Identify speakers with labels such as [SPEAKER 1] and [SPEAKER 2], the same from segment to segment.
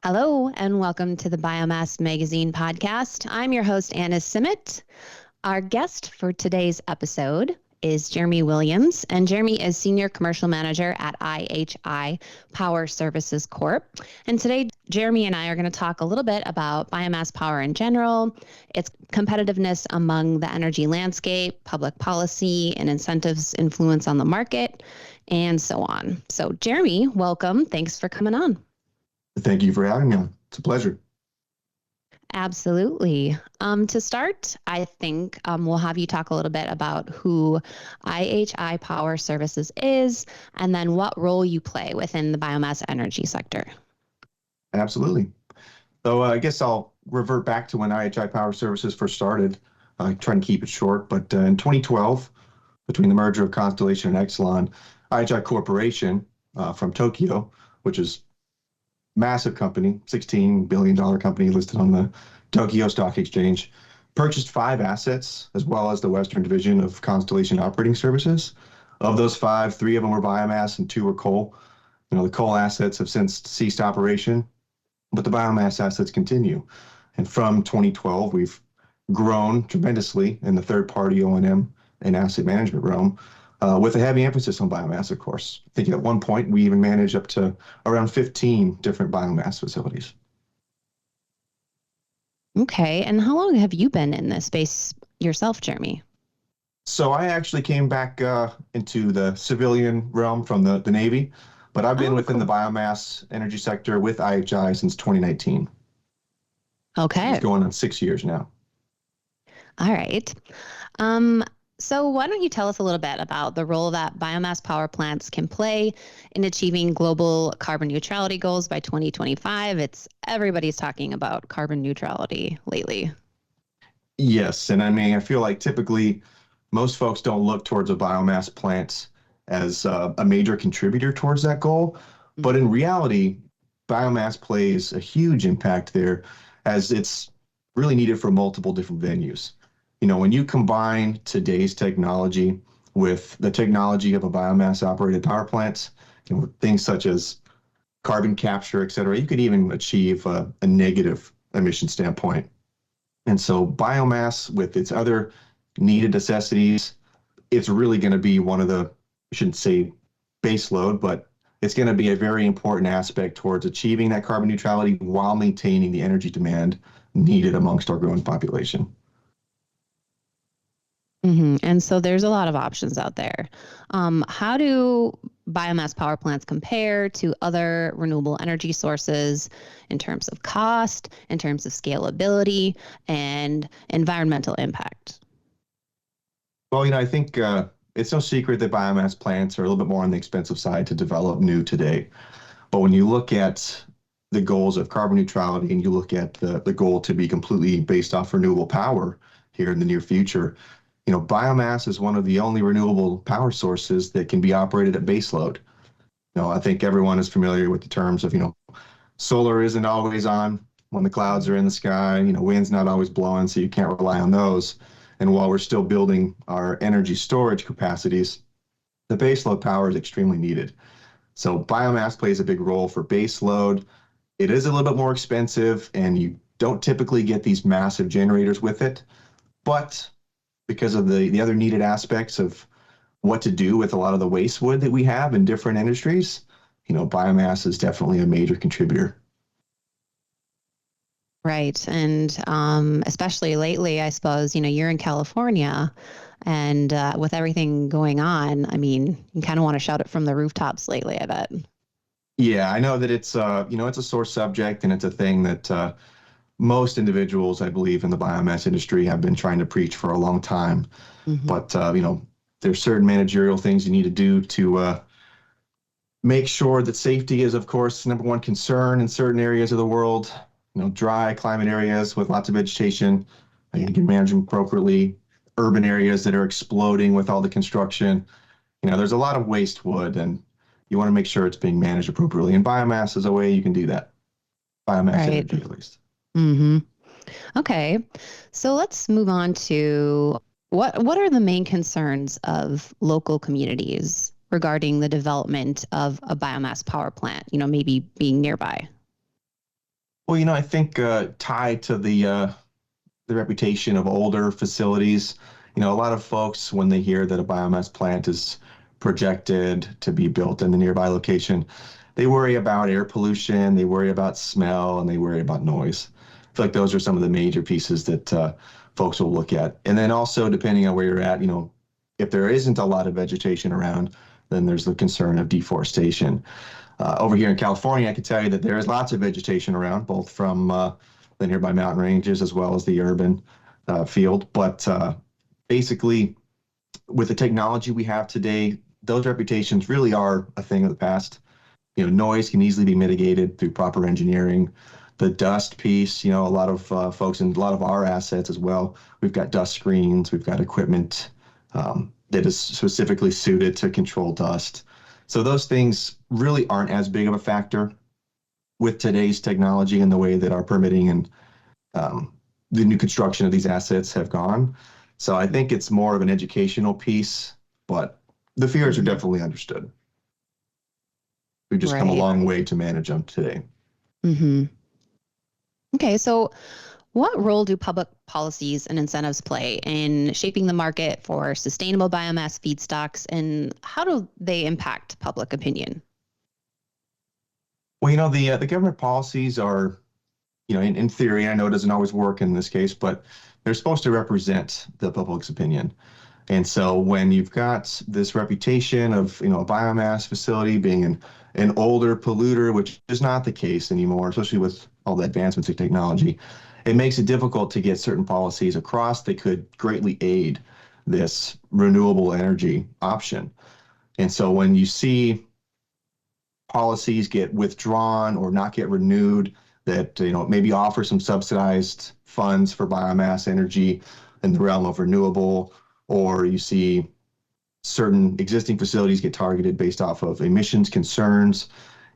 [SPEAKER 1] Hello, and welcome to the Biomass Magazine podcast. I'm your host, Anna Simet. Our guest for today's episode is Jeremy Williams, and Jeremy is Senior Commercial Manager at IHI Power Services Corp. And today, Jeremy and I are going to talk a little bit about biomass power in general, its competitiveness among the energy landscape, public policy, and incentives influence on the market, and so on. So, Jeremy, welcome. Thanks for coming on.
[SPEAKER 2] Thank you for having me. It's a pleasure.
[SPEAKER 1] Absolutely. To start, I think we'll have you talk a little bit about who IHI Power Services is and then what role you play within the biomass energy sector.
[SPEAKER 2] Absolutely. So I guess I'll revert back to when IHI Power Services first started. Trying to keep it short, but in 2012, between the merger of Constellation and Exelon, IHI Corporation from Tokyo, which is massive company, $16 billion company listed on the Tokyo Stock Exchange, purchased 5 assets as well as the Western division of Constellation Operating Services. Of those 5, 3 of them were biomass and 2 were coal. The coal assets have since ceased operation, but the biomass assets continue. And from 2012, we've grown tremendously in the third-party O&M and asset management realm, with a heavy emphasis on biomass, of course. I think at one point we even managed up to around 15 different biomass facilities.
[SPEAKER 1] Okay. And how long have you been in this space yourself, Jeremy?
[SPEAKER 2] So I actually came back into the civilian realm from the Navy, but I've been within the biomass energy sector with IHI since 2019.
[SPEAKER 1] Okay.
[SPEAKER 2] It's going on 6 years now.
[SPEAKER 1] All right. So why don't you tell us a little bit about the role that biomass power plants can play in achieving global carbon neutrality goals by 2025? Everybody's talking about carbon neutrality lately.
[SPEAKER 2] Yes, and I feel like typically most folks don't look towards a biomass plant as a major contributor towards that goal, but in reality, biomass plays a huge impact there as it's really needed for multiple different venues. When you combine today's technology with the technology of a biomass operated power plant, things such as carbon capture, et cetera, you could even achieve a negative emission standpoint. And so biomass with its other needed necessities, it's really going to be one of the, I shouldn't say base load, but it's going to be a very important aspect towards achieving that carbon neutrality while maintaining the energy demand needed amongst our growing population.
[SPEAKER 1] Mm-hmm. And so there's a lot of options out there. How do biomass power plants compare to other renewable energy sources in terms of cost, in terms of scalability, and environmental impact?
[SPEAKER 2] Well, I think it's no secret that biomass plants are a little bit more on the expensive side to develop new today. But when you look at the goals of carbon neutrality and you look at the goal to be completely based off renewable power here in the near future, biomass is one of the only renewable power sources that can be operated at base load. I think everyone is familiar with the terms of, solar isn't always on when the clouds are in the sky, wind's not always blowing, so you can't rely on those. And while we're still building our energy storage capacities, the base load power is extremely needed. So biomass plays a big role for base load. It is a little bit more expensive, and you don't typically get these massive generators with it, but because of the other needed aspects of what to do with a lot of the waste wood that we have in different industries, biomass is definitely a major contributor.
[SPEAKER 1] Right. And especially lately, I suppose, you're in California and with everything going on, you kind of want to shout it from the rooftops lately, I bet.
[SPEAKER 2] Yeah, I know that it's a sore subject, and it's a thing that most individuals, I believe, in the biomass industry have been trying to preach for a long time. Mm-hmm. But, there's certain managerial things you need to do to make sure that safety is, of course, number one concern in certain areas of the world. Dry climate areas with lots of vegetation, you can manage them appropriately. Urban areas that are exploding with all the construction. There's a lot of waste wood, and you want to make sure it's being managed appropriately. And biomass is a way you can do that. Biomass energy, at least.
[SPEAKER 1] Mm-hmm. Okay, so let's move on to what are the main concerns of local communities regarding the development of a biomass power plant, maybe being nearby?
[SPEAKER 2] Well, I think tied to the reputation of older facilities, a lot of folks, when they hear that a biomass plant is projected to be built in the nearby location, they worry about air pollution, they worry about smell, and they worry about noise. I feel like those are some of the major pieces that folks will look at. And then also, depending on where you're at, if there isn't a lot of vegetation around, then there's the concern of deforestation. Over here in California, I can tell you that there is lots of vegetation around, both from the nearby mountain ranges as well as the urban field. But basically, with the technology we have today, those reputations really are a thing of the past. Noise can easily be mitigated through proper engineering. The dust piece, a lot of folks and a lot of our assets as well. We've got dust screens, we've got equipment that is specifically suited to control dust. So those things really aren't as big of a factor with today's technology and the way that our permitting and the new construction of these assets have gone. So I think it's more of an educational piece, but the fears are definitely understood. We've just come a long way to manage them today.
[SPEAKER 1] Mm-hmm. Okay, so what role do public policies and incentives play in shaping the market for sustainable biomass feedstocks, and how do they impact public opinion?
[SPEAKER 2] Well, the government policies are, in theory, I know it doesn't always work in this case, but they're supposed to represent the public's opinion. And so when you've got this reputation of, a biomass facility being an older polluter, which is not the case anymore, especially with all the advancements in technology, it makes it difficult to get certain policies across that could greatly aid this renewable energy option. And so when you see policies get withdrawn or not get renewed, that maybe offer some subsidized funds for biomass energy in the realm of renewable, or you see certain existing facilities get targeted based off of emissions concerns,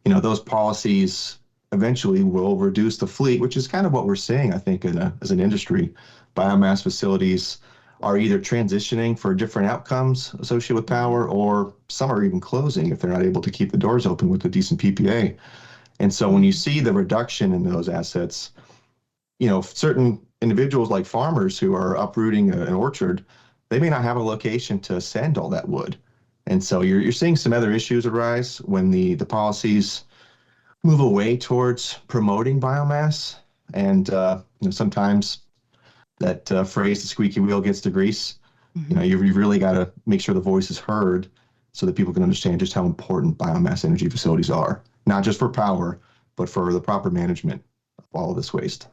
[SPEAKER 2] those policies eventually will reduce the fleet, which is kind of what we're seeing, I think, as an industry. Biomass facilities are either transitioning for different outcomes associated with power, or some are even closing if they're not able to keep the doors open with a decent PPA. And so when you see the reduction in those assets, certain individuals like farmers who are uprooting an orchard, they may not have a location to send all that wood. And so you're seeing some other issues arise when the policies move away towards promoting biomass. And sometimes that phrase, the squeaky wheel gets the grease.
[SPEAKER 1] Mm-hmm.
[SPEAKER 2] You've really got to make sure the voice is heard so that people can understand just how important biomass energy facilities are, not just for power, but for the proper management of all of this waste.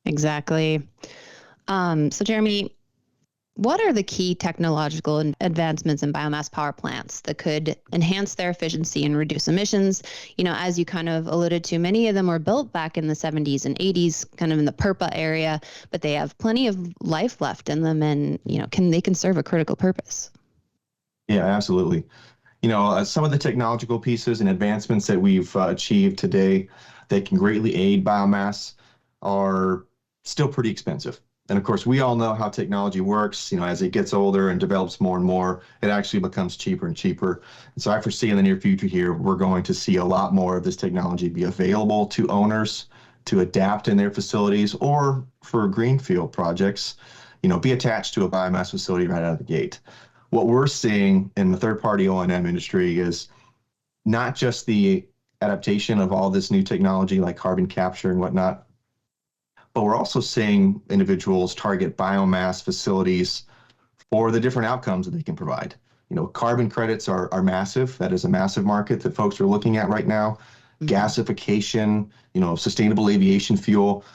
[SPEAKER 1] Exactly. So Jeremy, what are the key technological advancements in biomass power plants that could enhance their efficiency and reduce emissions? As you kind of alluded to, many of them were built back in the 70s and 80s, kind of in the PURPA area, but they have plenty of life left in them, and they can serve a critical purpose.
[SPEAKER 2] Yeah, absolutely. Some of the technological pieces and advancements that we've achieved today that can greatly aid biomass are still pretty expensive. And of course, we all know how technology works. As it gets older and develops more and more, it actually becomes cheaper and cheaper. And so I foresee in the near future here, we're going to see a lot more of this technology be available to owners to adapt in their facilities, or for greenfield projects, be attached to a biomass facility right out of the gate. What we're seeing in the third-party O&M industry is not just the adaptation of all this new technology like carbon capture and whatnot, but we're also seeing individuals target biomass facilities for the different outcomes that they can provide. Carbon credits are massive. That is a massive market that folks are looking at right now. Mm-hmm. Gasification, sustainable aviation fuel.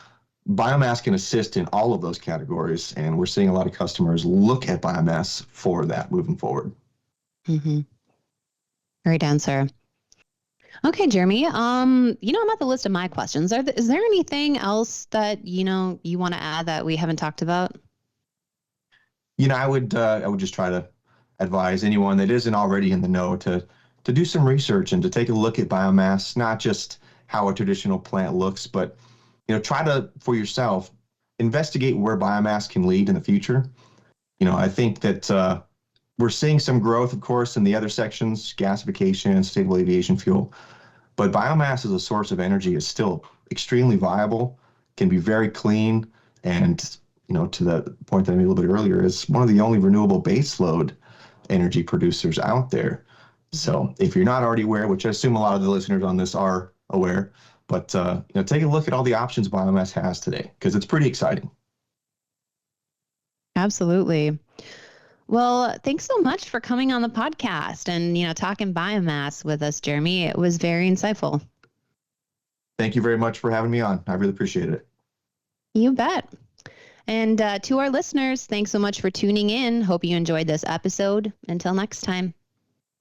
[SPEAKER 2] Biomass can assist in all of those categories, and we're seeing a lot of customers look at biomass for that moving forward.
[SPEAKER 1] Mm-hmm. Great answer. Okay, Jeremy. I'm at the list of my questions. Is there anything else that you want to add that we haven't talked about?
[SPEAKER 2] I would just try to advise anyone that isn't already in the know to do some research and to take a look at biomass, not just how a traditional plant looks, but try to, for yourself, investigate where biomass can lead in the future. I think that we're seeing some growth, of course, in the other sections, gasification, sustainable aviation fuel. But biomass as a source of energy is still extremely viable, can be very clean, and to the point that I made a little bit earlier, is one of the only renewable baseload energy producers out there. So if you're not already aware, which I assume a lot of the listeners on this are aware, but take a look at all the options biomass has today, because it's pretty exciting.
[SPEAKER 1] Absolutely. Well, thanks so much for coming on the podcast and, talking biomass with us, Jeremy. It was very insightful.
[SPEAKER 2] Thank you very much for having me on. I really appreciate it.
[SPEAKER 1] You bet. And to our listeners, thanks so much for tuning in. Hope you enjoyed this episode. Until next time.